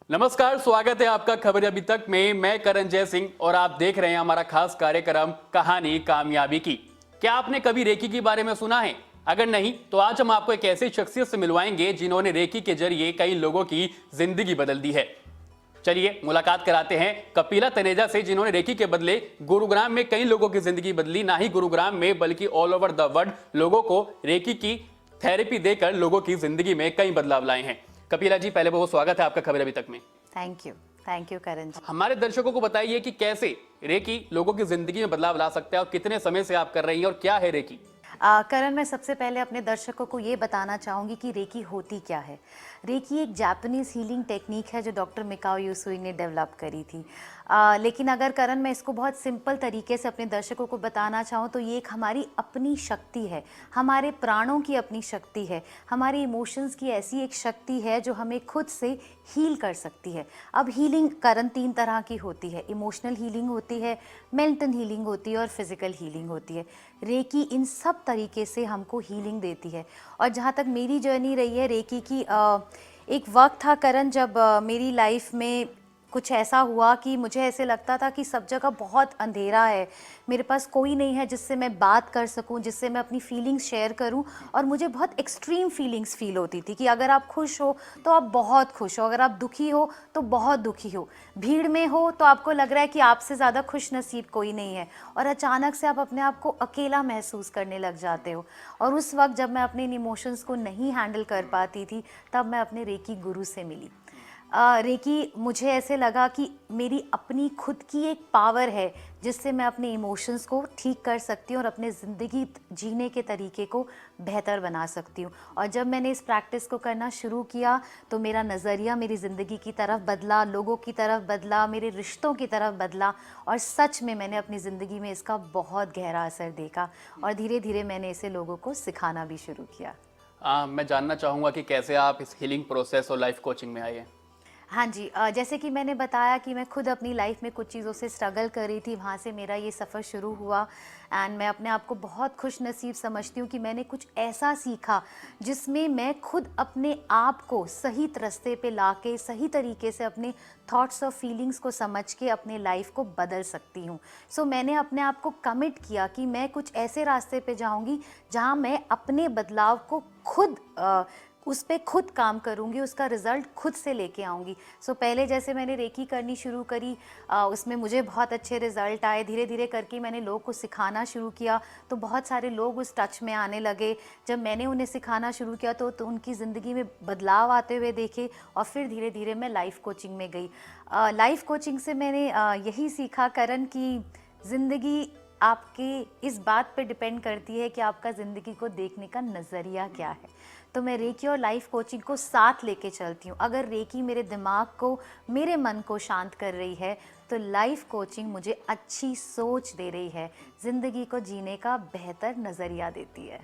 नमस्कार, स्वागत है आपका खबर अभी तक में। मैं करण जय सिंह और आप देख रहे हैं हमारा खास कार्यक्रम कहानी कामयाबी की। क्या आपने कभी रेकी के बारे में सुना है? अगर नहीं तो आज हम आपको एक ऐसी शख्सियत से मिलवाएंगे जिन्होंने रेकी के जरिए कई लोगों की जिंदगी बदल दी है। चलिए मुलाकात कराते हैं कपिला तनेजा से, जिन्होंने रेकी के बदले गुरुग्राम में कई लोगों की जिंदगी बदली। ना ही गुरुग्राम में बल्कि ऑल ओवर द वर्ल्ड लोगों को रेकी की थेरेपी देकर लोगों की जिंदगी में कई बदलाव लाए हैं। कपिला जी, पहले बहुत स्वागत है आपका खबर अभी तक में। थैंक यू करण जी। हमारे दर्शकों को बताइए कि कैसे रेकी लोगों की जिंदगी में बदलाव ला सकता है और कितने समय से आप कर रही हैं और क्या है रेकी? करण, मैं सबसे पहले अपने दर्शकों को ये बताना चाहूँगी कि रेकी होती क्या है। रेकी एक जापानीज़ हीलिंग टेक्निक है जो डॉक्टर मिकाओ यूसुई ने डेवलप करी थी। लेकिन अगर करण मैं इसको बहुत सिंपल तरीके से अपने दर्शकों को बताना चाहूँ तो ये एक हमारी अपनी शक्ति है, हमारे प्राणों की अपनी शक्ति है, हमारे इमोशंस की ऐसी एक शक्ति है जो हमें खुद से हील कर सकती है। अब हीलिंग करण 3 तरह की होती है। इमोशनल हीलिंग होती है, मेंटल हीलिंग होती है और फिजिकल हीलिंग होती है। रेकी इन सब तरीके से हमको हीलिंग देती है। और जहाँ तक मेरी जर्नी रही है रेकी की, एक वक्त था करण जब मेरी लाइफ में कुछ ऐसा हुआ कि मुझे ऐसे लगता था कि सब जगह बहुत अंधेरा है, मेरे पास कोई नहीं है जिससे मैं बात कर सकूं, जिससे मैं अपनी फीलिंग्स शेयर करूं। और मुझे बहुत एक्सट्रीम फीलिंग्स फील होती थी कि अगर आप खुश हो तो आप बहुत खुश हो, अगर आप दुखी हो तो बहुत दुखी हो, भीड़ में हो तो आपको लग रहा है कि आपसे ज़्यादा खुश नसीब कोई नहीं है, और अचानक से आप अपने आप को अकेला महसूस करने लग जाते हो। और उस वक्त जब मैं अपने इन इमोशंस को नहीं हैंडल कर पाती थी तब मैं अपने रेकी गुरु से मिली। रेकी मुझे ऐसे लगा कि मेरी अपनी खुद की एक पावर है जिससे मैं अपने इमोशंस को ठीक कर सकती हूँ और अपने ज़िंदगी जीने के तरीके को बेहतर बना सकती हूँ। और जब मैंने इस प्रैक्टिस को करना शुरू किया तो मेरा नज़रिया मेरी ज़िंदगी की तरफ बदला, लोगों की तरफ बदला, मेरे रिश्तों की तरफ बदला, और सच में मैंने अपनी ज़िंदगी में इसका बहुत गहरा असर देखा और धीरे धीरे मैंने इसे लोगों को सिखाना भी शुरू किया। मैं जानना चाहूँगा कि कैसे आप इस हीलिंग प्रोसेस और लाइफ कोचिंग में आए हैं। हाँ जी, जैसे कि मैंने बताया कि मैं खुद अपनी लाइफ में कुछ चीज़ों से स्ट्रगल कर रही थी, वहाँ से मेरा ये सफ़र शुरू हुआ। एंड मैं अपने आप को बहुत खुश नसीब समझती हूँ कि मैंने कुछ ऐसा सीखा जिसमें मैं खुद अपने आप को सही रास्ते पे लाके सही तरीके से अपने थॉट्स और फीलिंग्स को समझ के अपने लाइफ को बदल सकती हूँ। सो मैंने अपने आप को कमिट किया कि मैं कुछ ऐसे रास्ते पे जाऊँगी जहाँ मैं अपने बदलाव को खुद उस पे खुद काम करूँगी, उसका रिज़ल्ट खुद से लेके आऊँगी। सो पहले जैसे मैंने रेकी करनी शुरू करी, उसमें मुझे बहुत अच्छे रिज़ल्ट आए। धीरे धीरे करके मैंने लोगों को सिखाना शुरू किया तो बहुत सारे लोग उस टच में आने लगे। जब मैंने उन्हें सिखाना शुरू किया तो उनकी ज़िंदगी में बदलाव आते हुए देखे, और फिर धीरे धीरे मैं लाइफ कोचिंग में गई। लाइफ कोचिंग से मैंने यही सीखा करण कि ज़िंदगी आपके इस बात पे डिपेंड करती है कि आपका ज़िंदगी को देखने का नज़रिया क्या है। तो मैं रेकी और लाइफ कोचिंग को साथ लेके चलती हूँ। अगर रेकी मेरे दिमाग को, मेरे मन को शांत कर रही है तो लाइफ कोचिंग मुझे अच्छी सोच दे रही है, ज़िंदगी को जीने का बेहतर नज़रिया देती है।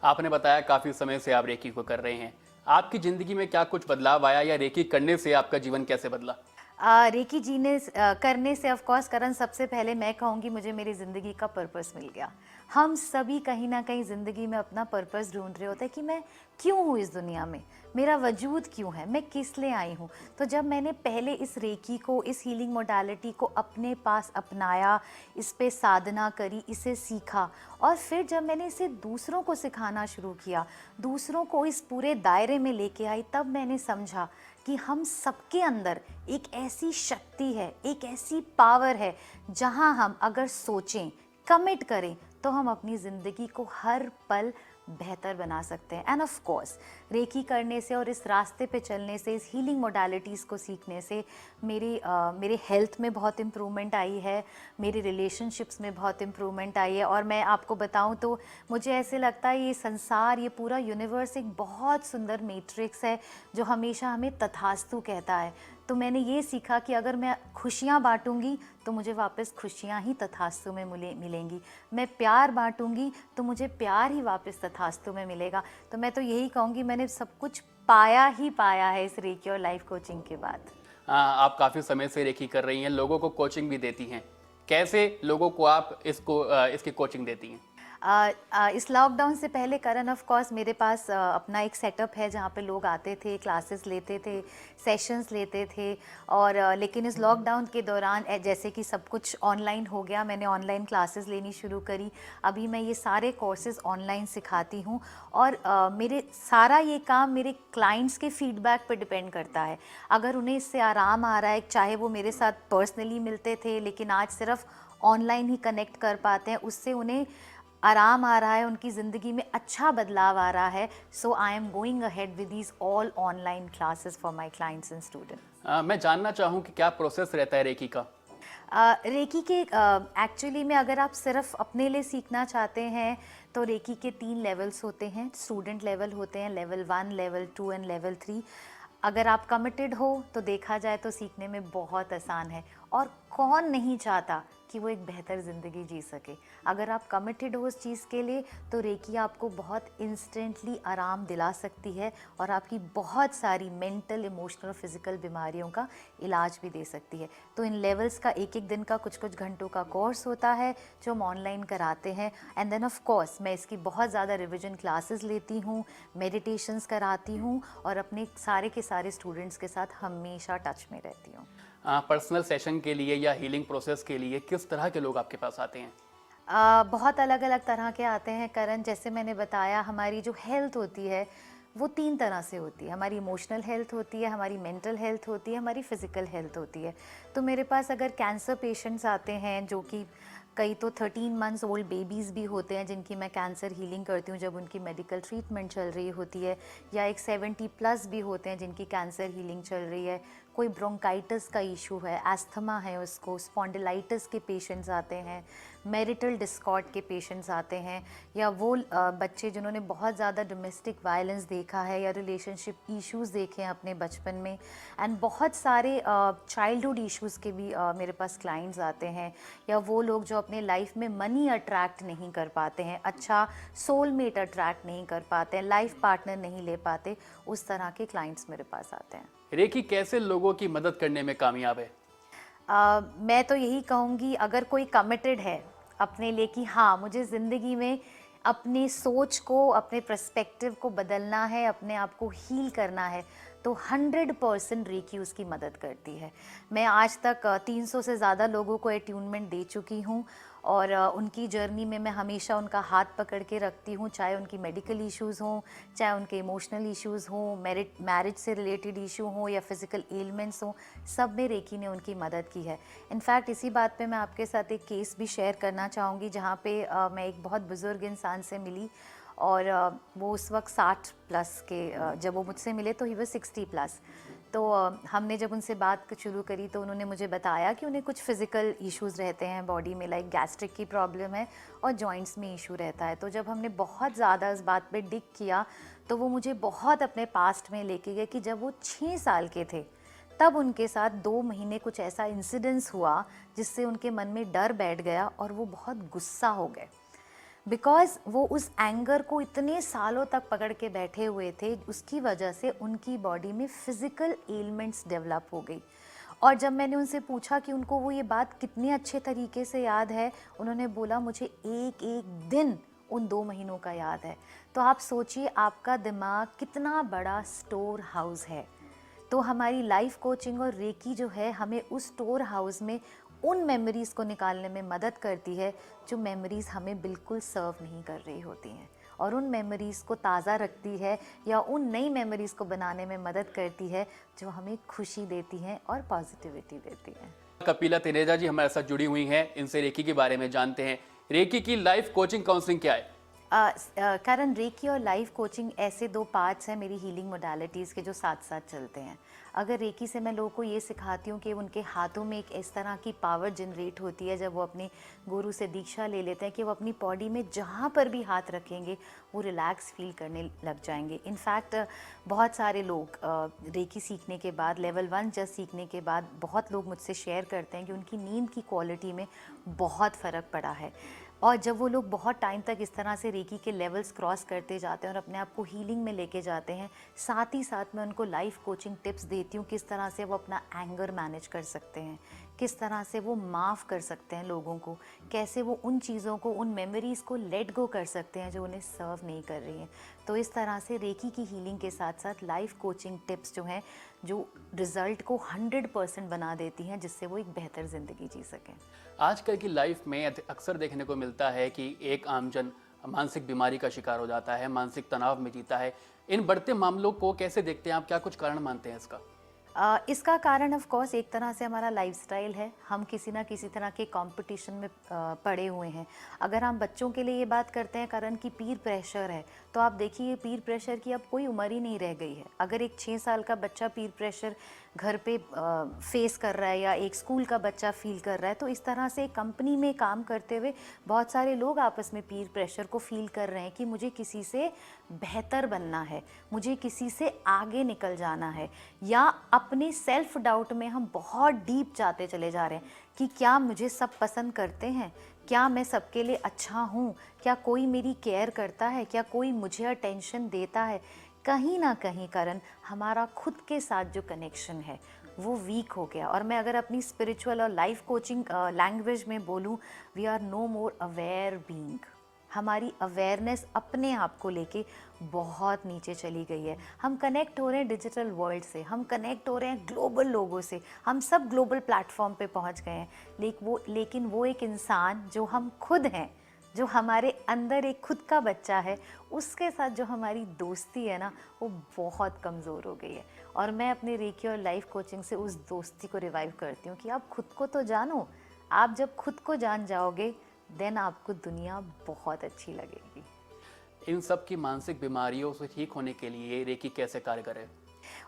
आपने बताया काफ़ी समय से आप रेकी को कर रहे हैं। आपकी ज़िंदगी में क्या कुछ बदलाव आया या रेकी करने से आपका जीवन कैसे बदला? रेकी करने से ऑफ कोर्स करण, सबसे पहले मैं कहूँगी मुझे मेरी ज़िंदगी का पर्पस मिल गया। हम सभी कहीं ना कहीं ज़िंदगी में अपना पर्पस ढूंढ रहे होते हैं कि मैं क्यों हूँ इस दुनिया में, मेरा वजूद क्यों है, मैं किस लिए आई हूँ। तो जब मैंने पहले इस रेकी को, इस हीलिंग मोडालिटी को अपने पास अपनाया, इस पे साधना करी, इसे सीखा, और फिर जब मैंने इसे दूसरों को सिखाना शुरू किया, दूसरों को इस पूरे दायरे में लेके आई, तब मैंने समझा कि हम सबके अंदर एक ऐसी शक्ति है, एक ऐसी पावर है जहां हम अगर सोचें, कमिट करें तो हम अपनी ज़िंदगी को हर पल बेहतर बना सकते हैं। एंड ऑफ कोर्स रेकी करने से और इस रास्ते पे चलने से, इस हीलिंग मोडालिटीज़ को सीखने से मेरे हेल्थ में बहुत इम्प्रूवमेंट आई है, मेरे रिलेशनशिप्स में बहुत इम्प्रूवमेंट आई है। और मैं आपको बताऊं तो मुझे ऐसे लगता है ये संसार, ये पूरा यूनिवर्स एक बहुत सुंदर मैट्रिक्स है जो हमेशा हमें तथास्तु कहता है। तो मैंने ये सीखा कि अगर मैं खुशियाँ बांटूंगी तो मुझे वापस खुशियाँ ही तथास्तु में मिलेंगी, मैं प्यार बांटूंगी तो मुझे प्यार ही वापस तथास्तु में मिलेगा। तो मैं तो यही कहूँगी मैंने सब कुछ पाया ही पाया है इस रेकी और लाइफ कोचिंग के बाद। आप काफ़ी समय से रेकी कर रही हैं, लोगों को कोचिंग भी देती हैं। कैसे लोगों को आप इसकी कोचिंग देती हैं? इस लॉकडाउन से पहले करण ऑफ कोर्स मेरे पास अपना एक सेटअप है जहाँ पे लोग आते थे, क्लासेस लेते थे, सेशंस लेते थे। और लेकिन इस लॉकडाउन के दौरान जैसे कि सब कुछ ऑनलाइन हो गया, मैंने ऑनलाइन क्लासेस लेनी शुरू करी। अभी मैं ये सारे कोर्सेज ऑनलाइन सिखाती हूँ और मेरे सारा ये काम मेरे क्लाइंट्स के फीडबैक पे डिपेंड करता है। अगर उन्हें इससे आराम आ रहा है, चाहे वो मेरे साथ पर्सनली मिलते थे लेकिन आज सिर्फ ऑनलाइन ही कनेक्ट कर पाते हैं, उससे उन्हें आराम आ रहा है, उनकी ज़िंदगी में अच्छा बदलाव आ रहा है, so I am going ahead with these all online classes for my clients and student. मैं जानना चाहूँ कि क्या प्रोसेस रहता है रेकी का। रेकी के एक्चुअली में अगर आप सिर्फ अपने लिए सीखना चाहते हैं तो रेकी के 3 लेवल्स होते हैं। स्टूडेंट लेवल होते हैं, लेवल 1, लेवल 2 एंड लेवल 3। अगर आप कमिटेड हो तो देखा जाए तो सीखने में बहुत आसान है, और कौन नहीं चाहता कि वो एक बेहतर ज़िंदगी जी सके। अगर आप कमिटेड हो उस चीज़ के लिए तो रेकी आपको बहुत इंस्टेंटली आराम दिला सकती है और आपकी बहुत सारी मेंटल, इमोशनल और फिज़िकल बीमारियों का इलाज भी दे सकती है। तो इन लेवल्स का एक एक दिन का कुछ कुछ घंटों का कोर्स होता है जो हम ऑनलाइन कराते हैं। एंड देन ऑफ कोर्स मैं इसकी बहुत ज़्यादा रिविजन क्लासेस लेती हूँ, मेडिटेशंस कराती हूँ और अपने सारे के सारे स्टूडेंट्स के साथ हमेशा टच में रहती हूँ। पर्सनल सेशन के लिए या हीलिंग प्रोसेस के लिए किस तरह के लोग आपके पास आते हैं? बहुत अलग अलग तरह के आते हैं करण। जैसे मैंने बताया, हमारी जो हेल्थ होती है वो 3 तरह से होती है। हमारी इमोशनल हेल्थ होती है, हमारी मेंटल हेल्थ होती है, हमारी फिज़िकल हेल्थ होती है। तो मेरे पास अगर कैंसर पेशेंट्स आते हैं, जो कि कई तो 13 मंथ्स ओल्ड बेबीज़ भी होते हैं जिनकी मैं कैंसर हीलिंग करती हूँ जब उनकी मेडिकल ट्रीटमेंट चल रही होती है, या एक 70 प्लस भी होते हैं जिनकी कैंसर हीलिंग चल रही है। कोई ब्रोंकाइटिस का इशू है, एस्थमा है, उसको स्पॉन्डिलाइटिस के पेशेंट्स आते हैं, मैरिटल डिस्कॉर्ड के पेशेंट्स आते हैं, या वो बच्चे जिन्होंने बहुत ज़्यादा डोमेस्टिक वायलेंस देखा है या रिलेशनशिप इश्यूज़ देखे हैं अपने बचपन में। एंड बहुत सारे चाइल्डहुड इश्यूज़ के भी मेरे पास क्लाइंट्स आते हैं, या वो लोग जो अपने लाइफ में मनी अट्रैक्ट नहीं कर पाते हैं, अच्छा सोलमेट अट्रैक्ट नहीं कर पाते हैं, लाइफ पार्टनर नहीं ले पाते, उस तरह के क्लाइंट्स मेरे पास आते हैं। रेकी कैसे लोगों की मदद करने में कामयाब है? मैं तो यही कहूँगी, अगर कोई कमिटेड है अपने लिए कि हाँ मुझे ज़िंदगी में अपनी सोच को, अपने पर्सपेक्टिव को बदलना है, अपने आप को हील करना है, तो 100% रेकी उसकी मदद करती है। मैं आज तक 300 से ज़्यादा लोगों को अट्यूनमेंट दे चुकी हूँ और उनकी जर्नी में मैं हमेशा उनका हाथ पकड़ के रखती हूँ, चाहे उनकी मेडिकल इश्यूज़ हों, चाहे उनके इमोशनल इश्यूज़ हों, मैरिज से रिलेटेड इशू हों या फिज़िकल एलिमेंट्स हों, सब में रेकी ने उनकी मदद की है। इनफैक्ट इसी बात पे मैं आपके साथ एक केस भी शेयर करना चाहूँगी जहाँ पे मैं एक बहुत बुज़ुर्ग इंसान से मिली और वो उस वक्त 60 प्लस के, जब वो मुझसे मिले तो ही वो 60 प्लस। तो हमने जब उनसे बात शुरू करी तो उन्होंने मुझे बताया कि उन्हें कुछ फिज़िकल इश्यूज़ रहते हैं बॉडी में, लाइक गैस्ट्रिक की प्रॉब्लम है और जॉइंट्स में इशू रहता है। तो जब हमने बहुत ज़्यादा इस बात पे डिग किया तो वो मुझे बहुत अपने पास्ट में लेके गए कि जब वो 6 साल के थे तब उनके साथ 2 महीने कुछ ऐसा इंसिडेंस हुआ जिससे उनके मन में डर बैठ गया और वो बहुत गुस्सा हो गए, बिकॉज़ वो उस एंगर को इतने सालों तक पकड़ के बैठे हुए थे, उसकी वजह से उनकी बॉडी में फिज़िकल एलिमेंट्स डेवलप हो गई। और जब मैंने उनसे पूछा कि उनको वो ये बात कितने अच्छे तरीके से याद है, उन्होंने बोला मुझे एक एक दिन उन 2 महीनों का याद है। तो आप सोचिए आपका दिमाग कितना बड़ा स्टोर हाउस है। तो हमारी लाइफ कोचिंग और रेकी जो है हमें उस स्टोर हाउस में उन मेमोरीज़ को निकालने में मदद करती है जो मेमोरीज़ हमें बिल्कुल सर्व नहीं कर रही होती हैं, और उन मेमोरीज़ को ताज़ा रखती है या उन नई मेमोरीज़ को बनाने में मदद करती है जो हमें खुशी देती हैं और पॉजिटिविटी देती हैं। कपिला तिनेजा जी हमारे साथ जुड़ी हुई हैं, इनसे रेकी के बारे में जानते हैं। रेकी की लाइफ कोचिंग काउंसलिंग क्या है? करण, रेकी और लाइफ कोचिंग ऐसे 2 पार्ट्स हैं मेरी हीलिंग मोडालिटीज़ के जो साथ साथ चलते हैं। अगर रेकी से मैं लोगों को ये सिखाती हूँ कि उनके हाथों में एक इस तरह की पावर जनरेट होती है जब वो अपने गुरु से दीक्षा ले लेते हैं कि वो अपनी बॉडी में जहाँ पर भी हाथ रखेंगे वो रिलैक्स फील करने लग जाएंगे। इनफैक्ट बहुत सारे लोग रेकी सीखने के बाद, लेवल 1 जस्ट सीखने के बाद, बहुत लोग मुझसे शेयर करते हैं कि उनकी नींद की क्वालिटी में बहुत फ़र्क पड़ा है। और जब वो लोग बहुत टाइम तक इस तरह से रेकी के लेवल्स क्रॉस करते जाते हैं और अपने आप को हीलिंग में लेके जाते हैं, साथ ही साथ मैं उनको लाइफ कोचिंग टिप्स देती हूँ किस तरह से वो अपना एंगर मैनेज कर सकते हैं, किस तरह से वो माफ़ कर सकते हैं लोगों को, कैसे वो उन चीज़ों को, उन मेमोरीज़ को लेट गो कर सकते हैं जो उन्हें सर्व नहीं कर रही हैं। तो इस तरह से रेकी की हीलिंग के साथ साथ लाइफ कोचिंग टिप्स जो हैं, जो रिज़ल्ट को 100% बना देती हैं, जिससे वो एक बेहतर ज़िंदगी जी सकें। आजकल की लाइफ में अक्सर देखने को मिलता है कि एक आमजन मानसिक बीमारी का शिकार हो जाता है, मानसिक तनाव में जीता है। इन बढ़ते मामलों को कैसे देखते हैं आप? क्या कुछ कारण मानते हैं इसका? इसका कारण ऑफ कोर्स एक तरह से हमारा लाइफस्टाइल है। हम किसी ना किसी तरह के कंपटीशन में पड़े हुए हैं। अगर हम बच्चों के लिए ये बात करते हैं कारण कि पीर प्रेशर है, तो आप देखिए पीर प्रेशर की अब कोई उम्र ही नहीं रह गई है। अगर एक 6 साल का बच्चा पीर प्रेशर घर पे फेस कर रहा है या एक स्कूल का बच्चा फील कर रहा है, तो इस तरह से कंपनी में काम करते हुए बहुत सारे लोग आपस में पीर प्रेशर को फील कर रहे हैं कि मुझे किसी से बेहतर बनना है, मुझे किसी से आगे निकल जाना है, या अपने सेल्फ डाउट में हम बहुत डीप जाते चले जा रहे हैं कि क्या मुझे सब पसंद करते हैं, क्या मैं सबके लिए अच्छा हूँ, क्या कोई मेरी केयर करता है, क्या कोई मुझे अटेंशन देता है। कहीं ना कहीं कारण हमारा खुद के साथ जो कनेक्शन है वो वीक हो गया। और मैं अगर अपनी स्पिरिचुअल और लाइफ कोचिंग लैंग्वेज में बोलूँ, we are no more aware being. हमारी अवेयरनेस अपने आप को लेके बहुत नीचे चली गई है। हम कनेक्ट हो रहे हैं डिजिटल वर्ल्ड से, हम कनेक्ट हो रहे हैं ग्लोबल लोगों से, हम सब ग्लोबल प्लेटफॉर्म पे पहुंच गए हैं, लेकिन वो एक इंसान जो हम खुद हैं, जो हमारे अंदर एक खुद का बच्चा है, उसके साथ जो हमारी दोस्ती है ना, वो बहुत कमज़ोर हो गई है। और मैं अपने रेकी और लाइफ कोचिंग से उस दोस्ती को रिवाइव करती हूँ कि आप खुद को तो जानो। आप जब खुद को जान जाओगे देन आपको दुनिया बहुत अच्छी लगेगी। इन सब की मानसिक बीमारियों से ठीक होने के लिए रेकी कैसे कारगर है?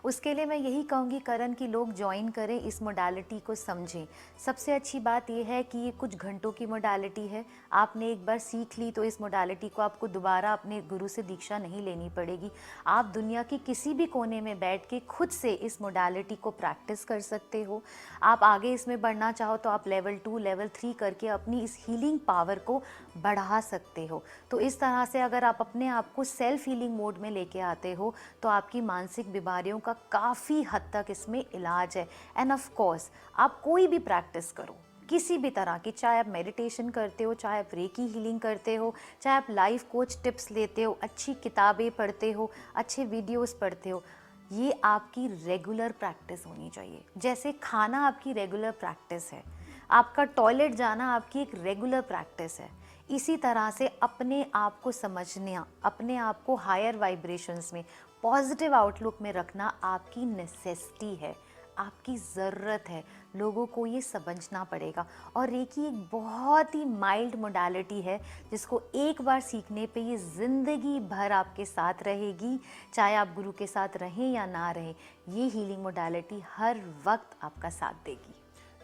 उसके लिए मैं यही कहूँगी करण कि लोग ज्वाइन करें, इस मोडालिटी को समझें। सबसे अच्छी बात यह है कि ये कुछ घंटों की मोडालिटी है। आपने एक बार सीख ली तो इस मोडालिटी को आपको दोबारा अपने गुरु से दीक्षा नहीं लेनी पड़ेगी। आप दुनिया के किसी भी कोने में बैठ के खुद से इस मोडालिटी को प्रैक्टिस कर सकते हो। आप आगे इसमें बढ़ना चाहो तो आप लेवल 2 लेवल 3 करके अपनी इस हीलिंग पावर को बढ़ा सकते हो। तो इस तरह से अगर आप अपने आप को सेल्फ हीलिंग मोड में लेके आते हो तो आपकी मानसिक बीमारियों का काफ़ी हद तक इसमें इलाज है। एंड ऑफ कोर्स आप कोई भी प्रैक्टिस करो, किसी भी तरह की, चाहे आप मेडिटेशन करते हो, चाहे आप रेकी हीलिंग करते हो, चाहे आप लाइफ कोच टिप्स लेते हो, अच्छी किताबें पढ़ते हो, अच्छे वीडियोस पढ़ते हो, ये आपकी रेगुलर प्रैक्टिस होनी चाहिए। जैसे खाना आपकी रेगुलर प्रैक्टिस है, आपका टॉयलेट जाना आपकी एक रेगुलर प्रैक्टिस है, इसी तरह से अपने आप को समझना, अपने आप को हायर वाइब्रेशंस में, पॉजिटिव आउटलुक में रखना आपकी नेसेसिटी है, आपकी ज़रूरत है। लोगों को ये समझना पड़ेगा। और रेकी एक बहुत ही माइल्ड मोडालिटी है जिसको एक बार सीखने पे ये ज़िंदगी भर आपके साथ रहेगी, चाहे आप गुरु के साथ रहें या ना रहें। ये हीलिंग मोडालिटी हर वक्त आपका साथ देगी।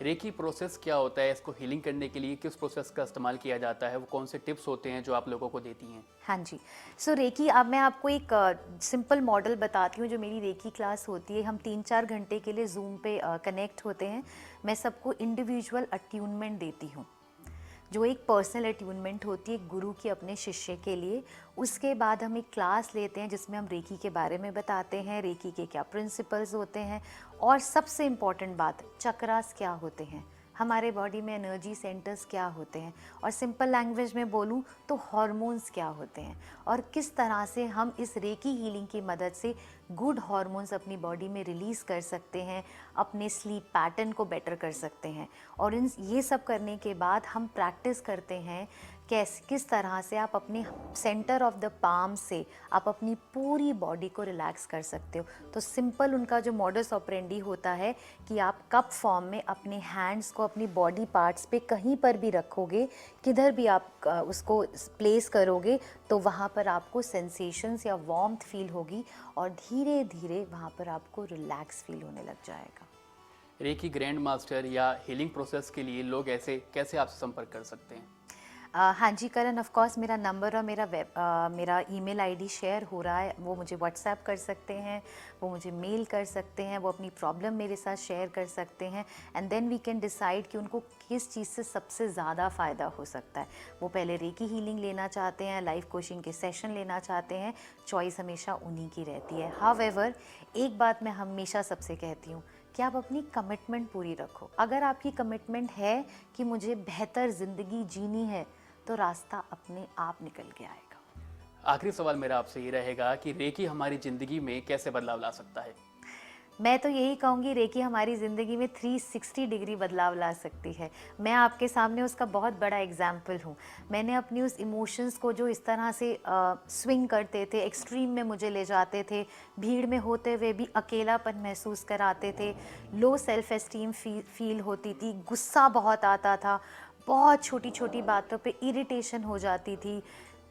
रेकी प्रोसेस क्या होता है? इसको हीलिंग करने के लिए किस प्रोसेस का इस्तेमाल किया जाता है? वो कौन से टिप्स होते हैं जो आप लोगों को देती हैं? हाँ जी। सो रेकी, अब मैं आपको एक सिंपल मॉडल बताती हूँ। जो मेरी रेकी क्लास होती है, हम 3-4 घंटे के लिए जूम पे कनेक्ट होते हैं। मैं सबको इंडिविजुअल अट्यूनमेंट देती हूँ, जो एक पर्सनल अट्यूनमेंट होती है गुरु की अपने शिष्य के लिए। उसके बाद हम एक क्लास लेते हैं जिसमें हम रेकी के बारे में बताते हैं, रेकी के क्या प्रिंसिपल्स होते हैं, और सबसे इम्पॉर्टेंट बात, चक्रास क्या होते हैं, हमारे बॉडी में एनर्जी सेंटर्स क्या होते हैं, और सिंपल लैंग्वेज में बोलूँ तो हार्मोन्स क्या होते हैं, और किस तरह से हम इस रेकी हीलिंग की मदद से गुड हार्मोन्स अपनी बॉडी में रिलीज़ कर सकते हैं, अपने स्लीप पैटर्न को बेटर कर सकते हैं। और ये सब करने के बाद हम प्रैक्टिस करते हैं किस तरह से आप अपने सेंटर ऑफ द पाम से आप अपनी पूरी बॉडी को रिलैक्स कर सकते हो। तो सिंपल उनका जो मॉडस ऑपरेंडी होता है कि आप कप फॉर्म में अपने हैंड्स को अपनी बॉडी पार्ट्स पे कहीं पर भी रखोगे, किधर भी आप उसको प्लेस करोगे, तो वहाँ पर आपको सेंसेशंस या वार्मथ फील होगी और धीरे धीरे वहाँ पर आपको रिलैक्स फील होने लग जाएगा। रेकी ग्रैंड मास्टर या हीलिंग प्रोसेस के लिए लोग ऐसे कैसे आपसे संपर्क कर सकते हैं? हाँ जी करण, ऑफ कोर्स मेरा नंबर और मेरा ईमेल आईडी शेयर हो रहा है। वो मुझे व्हाट्सएप कर सकते हैं, वो मुझे मेल कर सकते हैं, वो अपनी प्रॉब्लम मेरे साथ शेयर कर सकते हैं, and then we can decide कि उनको किस चीज़ से सबसे ज़्यादा फ़ायदा हो सकता है। वो पहले रेकी हीलिंग लेना चाहते हैं, लाइफ कोचिंग के सेशन लेना चाहते हैं, चॉइस हमेशा उन्हीं की रहती है। हाउएवर, एक बात मैं हमेशा सबसे कहती हूँ कि आप अपनी कमिटमेंट पूरी रखो। अगर आपकी कमिटमेंट है कि मुझे बेहतर ज़िंदगी जीनी है, तो रास्ता अपने आप निकल के आएगा। आखिरी सवाल मेरा आपसे ये रहेगा कि रेकी हमारी ज़िंदगी में कैसे बदलाव ला सकता है? मैं तो यही कहूँगी रेकी हमारी ज़िंदगी में 360 डिग्री बदलाव ला सकती है। मैं आपके सामने उसका बहुत बड़ा एग्जाम्पल हूँ। मैंने अपनी उस इमोशंस को जो इस तरह से स्विंग करते थे, एक्सट्रीम में मुझे ले जाते थे, भीड़ में होते हुए भी अकेलापन महसूस कराते थे, लो सेल्फ एस्टीम फील होती थी, गुस्सा बहुत आता था, बहुत छोटी छोटी बातों पे इरिटेशन हो जाती थी,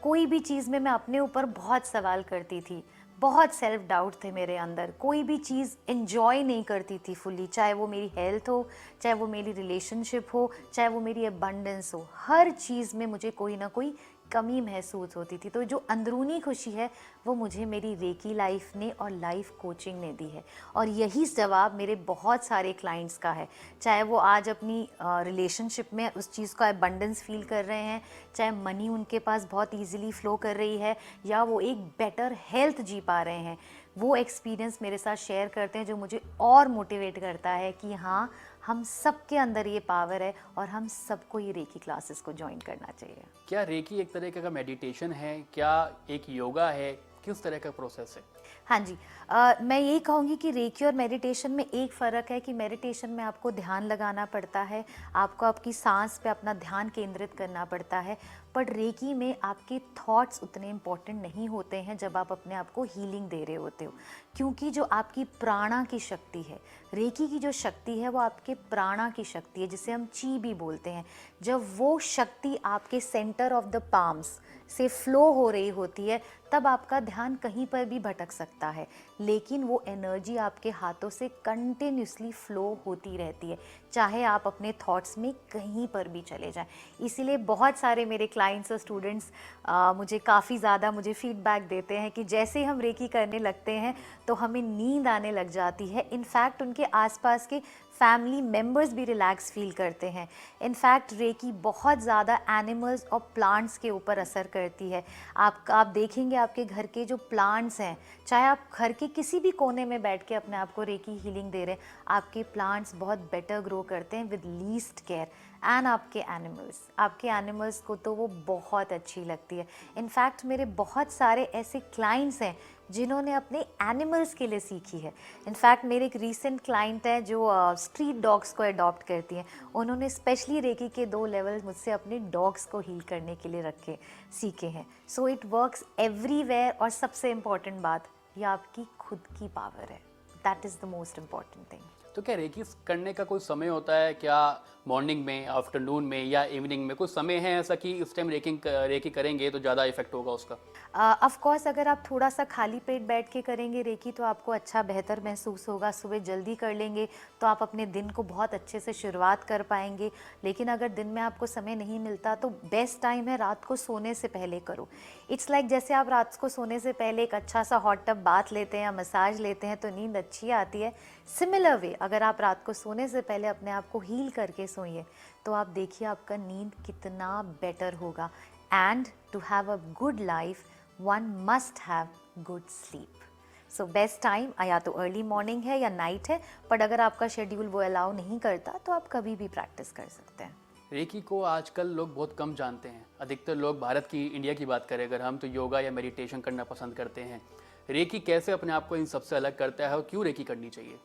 कोई भी चीज़ में मैं अपने ऊपर बहुत सवाल करती थी, बहुत सेल्फ डाउट थे मेरे अंदर, कोई भी चीज़ एंजॉय नहीं करती थी फुली, चाहे वो मेरी हेल्थ हो, चाहे वो मेरी रिलेशनशिप हो, चाहे वो मेरी अबंडेंस हो, हर चीज़ में मुझे कोई ना कोई कमी महसूस होती थी। तो जो अंदरूनी खुशी है वो मुझे मेरी रेकी लाइफ ने और लाइफ कोचिंग ने दी है, और यही जवाब मेरे बहुत सारे क्लाइंट्स का है, चाहे वो आज अपनी रिलेशनशिप में उस चीज़ का अबंडेंस फील कर रहे हैं, चाहे मनी उनके पास बहुत ईजिली फ्लो कर रही है, या वो एक बेटर हेल्थ जी पा रहे हैं। वो एक्सपीरियंस मेरे साथ शेयर करते हैं जो मुझे और मोटिवेट करता है कि हाँ, हम सबके अंदर ये पावर है और हम सबको ये रेकी क्लासेस को ज्वाइन करना चाहिए। क्या रेकी एक तरह का मेडिटेशन है? क्या एक योगा है? किस तरह का प्रोसेस है? हाँ जी, मैं यही कहूँगी कि रेकी और मेडिटेशन में एक फ़र्क है कि मेडिटेशन में आपको ध्यान लगाना पड़ता है, आपको आपकी सांस पे अपना ध्यान केंद्रित करना पड़ता है, बट रेकी में आपके थॉट्स उतने इम्पोर्टेंट नहीं होते हैं जब आप अपने आप को हीलिंग दे रहे होते हो, क्योंकि जो आपकी प्राणा की शक्ति है, रेकी की जो शक्ति है वो आपके प्राणा की शक्ति है, जिसे हम ची भी बोलते हैं। जब वो शक्ति आपके सेंटर ऑफ द पाम्स से फ्लो हो रही होती है, तब आपका ध्यान कहीं पर भी भटक सकता है, लेकिन वो एनर्जी आपके हाथों से कंटिन्यूसली फ्लो होती रहती है, चाहे आप अपने थॉट्स में कहीं पर भी चले जाएं। इसीलिए बहुत सारे मेरे क्लाइंट्स और स्टूडेंट्स मुझे काफ़ी ज़्यादा मुझे फीडबैक देते हैं कि जैसे हम रेकी करने लगते हैं तो हमें नींद आने लग जाती है। इनफैक्ट उनके आसपास के फैमिली मेम्बर्स भी रिलैक्स फील करते हैं। इनफैक्ट रेकी बहुत ज़्यादा एनिमल्स और प्लांट्स के ऊपर असर करती है। आप देखेंगे आपके घर के जो प्लांट्स हैं, चाहे आप घर के किसी भी कोने में बैठ के अपने आप को रेकी हीलिंग दे रहे हैं, आपके प्लांट्स बहुत बेटर ग्रो करते हैं विद लीस्ट केयर। एंड आपके एनिमल्स को तो वो बहुत अच्छी लगती है। इनफैक्ट मेरे बहुत सारे ऐसे क्लाइंट्स हैं जिन्होंने अपने एनिमल्स के लिए सीखी है। इनफैक्ट मेरे एक रीसेंट क्लाइंट है जो स्ट्रीट डॉग्स को अडॉप्ट करती हैं, उन्होंने स्पेशली रेकी के 2 लेवल मुझसे अपने डॉग्स को हील करने के लिए सीखे हैं। सो इट वर्क्स एवरीवेयर, और सबसे इम्पॉर्टेंट बात, ये आपकी खुद की पावर है। That is the most important thing. तो क्या रेकी करने का कोई समय होता है क्या? मॉर्निंग में, आफ्टरनून में या इवनिंग में? कोई समय है ऐसा कि इस टाइम रेकी करेंगे तो ज़्यादा इफेक्ट होगा उसका? ऑफ कोर्स अगर आप थोड़ा सा खाली पेट बैठ के करेंगे रेकी तो आपको अच्छा बेहतर महसूस होगा। सुबह जल्दी कर लेंगे तो आप अपने दिन को बहुत अच्छे से शुरुआत कर पाएंगे। लेकिन अगर दिन में आपको समय नहीं मिलता तो बेस्ट टाइम है रात को सोने से पहले करो। इट्स लाइक जैसे आप रात को सोने से पहले एक अच्छा सा हॉट टब बाथ लेते हैं या मसाज लेते हैं तो नींद अच्छी आती है। सिमिलर वे अगर आप रात को सोने से पहले अपने आप को हील करके सोइए तो आप देखिए आपका नींद कितना बेटर होगा। And to have a good life one must have good sleep. So best time या तो अर्ली मॉर्निंग है या नाइट है, बट अगर आपका शेड्यूल वो अलाउ नहीं करता तो आप कभी भी प्रैक्टिस कर सकते हैं। रेकी को आजकल लोग बहुत कम जानते हैं। अधिकतर लोग भारत की, इंडिया की बात करें अगर हम, तो योगा या मेडिटेशन करना पसंद करते हैं। रेकी कैसे अपने आप को इन सबसे अलग करता है और क्यों रेकी करनी चाहिए?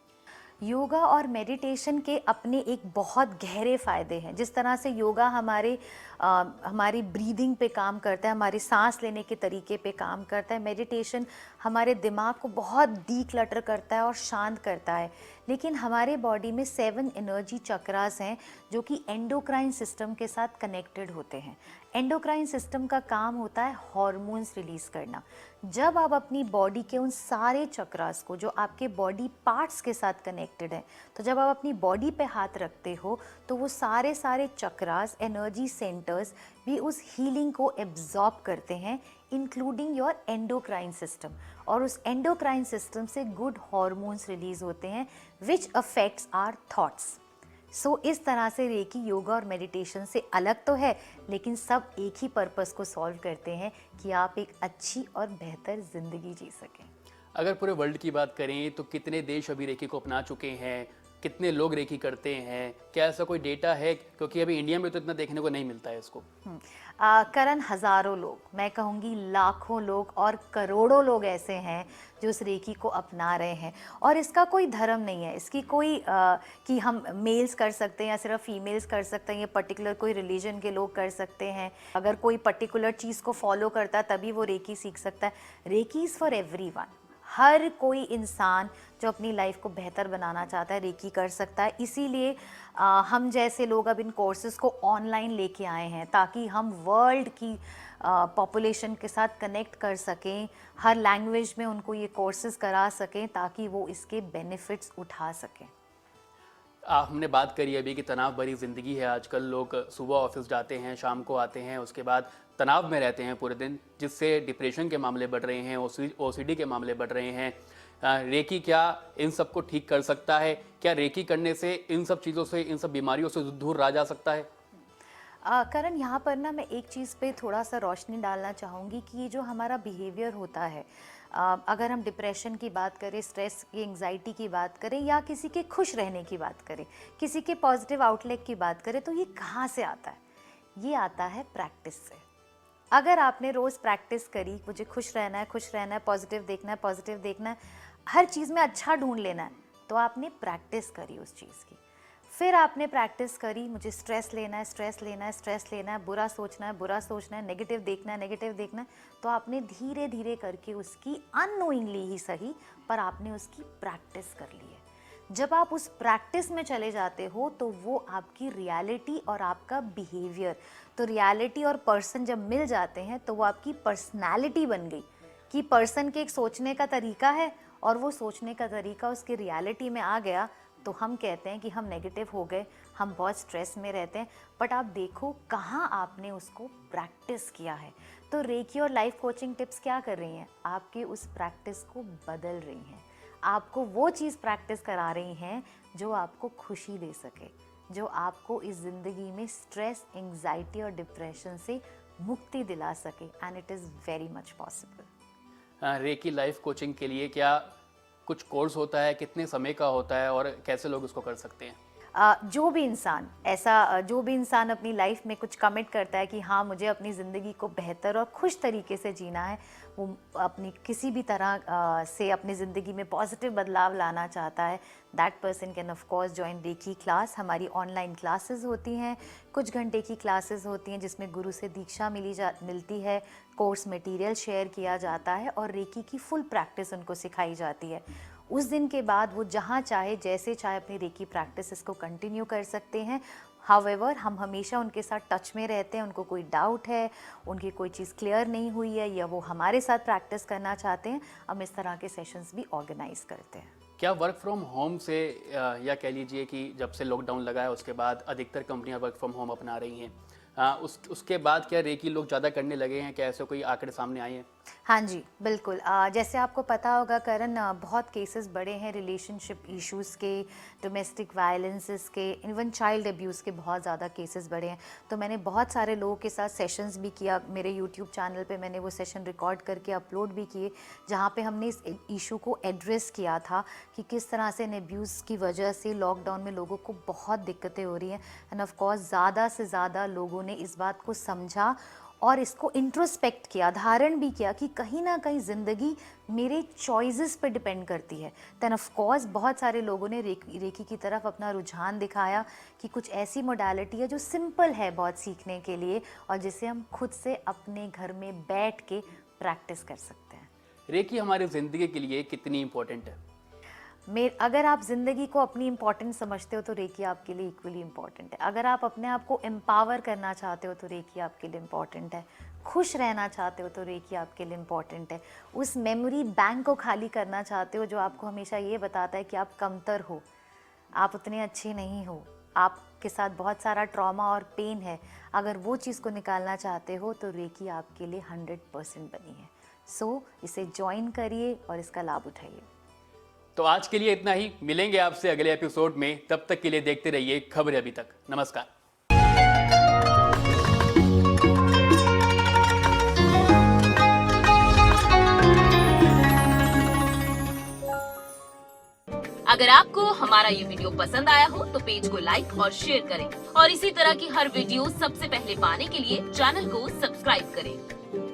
योगा और मेडिटेशन के अपने एक बहुत गहरे फ़ायदे हैं। जिस तरह से योगा हमारी ब्रीदिंग पे काम करता है, हमारी सांस लेने के तरीके पे काम करता है, मेडिटेशन हमारे दिमाग को बहुत डीक्लटर करता है और शांत करता है। लेकिन हमारे बॉडी में 7 एनर्जी चक्रास हैं जो कि एंडोक्राइन सिस्टम के साथ कनेक्टेड होते हैं। एंडोक्राइन सिस्टम का काम होता है हार्मोन्स रिलीज़ करना। जब आप अपनी बॉडी के उन सारे चक्रास को जो आपके बॉडी पार्ट्स के साथ कनेक्टेड हैं, तो जब आप अपनी बॉडी पे हाथ रखते हो तो वो सारे चक्रास, एनर्जी सेंटर्स भी उस हीलिंग को एब्जॉर्ब करते हैं, इंक्लूडिंग योर एंडोक्राइन सिस्टम। और उस एंडोक्राइन सिस्टम से गुड हार्मोन्स रिलीज होते हैं विच अफेक्ट्स आवर थॉट्स। सो इस तरह से रेकी योगा और मेडिटेशन से अलग तो है, लेकिन सब एक ही पर्पस को सॉल्व करते हैं कि आप एक अच्छी और बेहतर ज़िंदगी जी सकें। अगर पूरे वर्ल्ड की बात करें तो कितने देश अभी रेकी को अपना चुके हैं? कितने लोग रेकी करते हैं, क्या ऐसा कोई डेटा है? क्योंकि अभी इंडिया में तो इतना देखने को नहीं मिलता है इसको। करण, हजारों लोग, मैं कहूँगी लाखों लोग और करोड़ों लोग ऐसे हैं जो उस रेकी को अपना रहे हैं। और इसका कोई धर्म नहीं है, इसकी कोई कि हम मेल्स कर सकते हैं या सिर्फ फीमेल्स कर सकते हैं, ये पर्टिकुलर कोई रिलीजन के लोग कर सकते हैं। अगर कोई पर्टिकुलर चीज़ को फॉलो करता है तभी वो रेकी सीख सकता है। Reiki is for everyone. हर कोई इंसान जो अपनी लाइफ को बेहतर बनाना चाहता है रेकी कर सकता है। इसीलिए हम जैसे लोग अब इन कोर्सेज को ऑनलाइन लेके आए हैं ताकि हम वर्ल्ड की पॉपुलेशन के साथ कनेक्ट कर सकें, हर लैंग्वेज में उनको ये कोर्सेज करा सकें ताकि वो इसके बेनिफिट्स उठा सकें। हमने बात करी अभी कि तनाव भरी ज़िंदगी है आजकल। लोग सुबह ऑफिस जाते हैं, शाम को आते हैं, उसके बाद तनाव में रहते हैं पूरे दिन, जिससे डिप्रेशन के मामले बढ़ रहे हैं, ओसीडी के मामले बढ़ रहे हैं। रेकी क्या इन सब को ठीक कर सकता है? क्या रेकी करने से इन सब चीज़ों से, इन सब बीमारियों से दूर रहा जा सकता है? करण, यहाँ पर ना मैं एक चीज़ पे थोड़ा सा रोशनी डालना चाहूँगी कि ये जो हमारा बिहेवियर होता है, अगर हम डिप्रेशन की बात करें, स्ट्रेस की, एंग्जाइटी की बात करें या किसी के खुश रहने की बात करें, किसी के पॉजिटिव आउटलेट की बात करें, तो ये कहाँ से आता है? ये आता है प्रैक्टिस से। अगर आपने रोज़ प्रैक्टिस करी, मुझे खुश रहना है, पॉजिटिव देखना है, पॉजिटिव देखना है, हर चीज़ में अच्छा ढूंढ लेना है, तो आपने प्रैक्टिस करी उस चीज़ की। फिर आपने प्रैक्टिस करी, मुझे स्ट्रेस लेना है, बुरा सोचना है, नेगेटिव देखना है, तो आपने धीरे धीरे करके उसकी अननोइंगली ही सही, पर आपने उसकी प्रैक्टिस कर ली है। जब आप उस प्रैक्टिस में चले जाते हो तो वो आपकी रियलिटी और आपका बिहेवियर, तो रियलिटी और पर्सन जब मिल जाते हैं तो वो आपकी पर्सनैलिटी बन गई कि पर्सन के एक सोचने का तरीका है और वो सोचने का तरीका उसकी रियलिटी में आ गया, तो हम कहते हैं कि हम नेगेटिव हो गए, हम बहुत स्ट्रेस में रहते हैं। बट आप देखो कहाँ आपने उसको प्रैक्टिस किया है। तो रेकी और लाइफ कोचिंग टिप्स क्या कर रही हैं? आपके उस प्रैक्टिस को बदल रही हैं, आपको वो चीज़ प्रैक्टिस करा रही हैं जो आपको खुशी दे सके, जो आपको इस ज़िंदगी में स्ट्रेस, एंग्जाइटी और डिप्रेशन से मुक्ति दिला सके। And it is very much possible. Reiki life coaching के लिए क्या कुछ कोर्स होता है? कितने समय का होता है और कैसे लोग इसको कर सकते हैं? जो भी इंसान अपनी लाइफ में कुछ कमिट करता है कि हाँ, मुझे अपनी ज़िंदगी को बेहतर और खुश तरीके से जीना है, वो अपनी किसी भी तरह से अपनी ज़िंदगी में पॉजिटिव बदलाव लाना चाहता है, that person can of course join reiki class. हमारी ऑनलाइन क्लासेस होती हैं, कुछ घंटे की क्लासेस होती हैं जिसमें गुरु से दीक्षा मिलती है, कोर्स मटेरियल शेयर किया जाता है और रेकी की फुल प्रैक्टिस उनको सिखाई जाती है। उस दिन के बाद वो जहाँ चाहे, जैसे चाहे अपनी रेकी प्रैक्टिस इसको कंटिन्यू कर सकते हैं। हाउएवर, हम हमेशा उनके साथ टच में रहते हैं। उनको कोई डाउट है, उनकी कोई चीज़ क्लियर नहीं हुई है या वो हमारे साथ प्रैक्टिस करना चाहते हैं, हम इस तरह के सेशंस भी ऑर्गेनाइज करते हैं। क्या वर्क फ्रॉम होम से या कह लीजिए कि जब से लॉकडाउन लगा है उसके बाद अधिकतर कंपनियां वर्क फ्रॉम होम अपना रही हैं, उसके बाद क्या रेकी लोग ज़्यादा करने लगे हैं? क्या ऐसे कोई आंकड़े सामने आए हैं? हाँ जी, बिल्कुल। जैसे आपको पता होगा करण, बहुत केसेस बढ़े हैं रिलेशनशिप इश्यूज़ के, डोमेस्टिक वायलेंसेस के, इवन चाइल्ड अब्यूज़ के बहुत ज़्यादा केसेस बढ़े हैं। तो मैंने बहुत सारे लोगों के साथ सेशंस भी किया, मेरे यूट्यूब चैनल पे मैंने वो सेशन रिकॉर्ड करके अपलोड भी किए, जहाँ पे हमने इस इशू को एड्रेस किया था कि किस तरह से इन अब्यूज़ की वजह से लॉकडाउन में लोगों को बहुत दिक्कतें हो रही हैं। एंड ऑफ कोर्स ज़्यादा से ज़्यादा लोगों ने इस बात को समझा और इसको इंट्रोस्पेक्ट किया, धारण भी किया कि कहीं ना कहीं ज़िंदगी मेरे चॉइसेस पे डिपेंड करती है। दैन ऑफ कोर्स बहुत सारे लोगों ने रेकी की तरफ अपना रुझान दिखाया कि कुछ ऐसी मोडालिटी है जो सिंपल है बहुत सीखने के लिए और जिसे हम खुद से अपने घर में बैठ के प्रैक्टिस कर सकते हैं। रेकी हमारी ज़िंदगी के लिए कितनी इम्पोर्टेंट है? अगर आप ज़िंदगी को अपनी इम्पोर्टेंट समझते हो तो रेकी आपके लिए इक्वली इम्पॉर्टेंट है। अगर आप अपने आप को एम्पावर करना चाहते हो तो रेकी आपके लिए इम्पॉर्टेंट है। खुश रहना चाहते हो तो रेकी आपके लिए इम्पॉर्टेंट है। उस मेमोरी बैंक को खाली करना चाहते हो जो आपको हमेशा ये बताता है कि आप कमतर हो, आप उतने अच्छे नहीं हो, आपके साथ बहुत सारा ट्रॉमा और पेन है, अगर वो चीज़ को निकालना चाहते हो तो रेकी आपके लिए 100% बनी है। सो इसे ज्वाइन करिए और इसका लाभ उठाइए। तो आज के लिए इतना ही, मिलेंगे आपसे अगले एपिसोड में। तब तक के लिए देखते रहिए खबरें अभी तक। नमस्कार। अगर आपको हमारा ये वीडियो पसंद आया हो तो पेज को लाइक और शेयर करें और इसी तरह की हर वीडियो सबसे पहले पाने के लिए चैनल को सब्सक्राइब करें।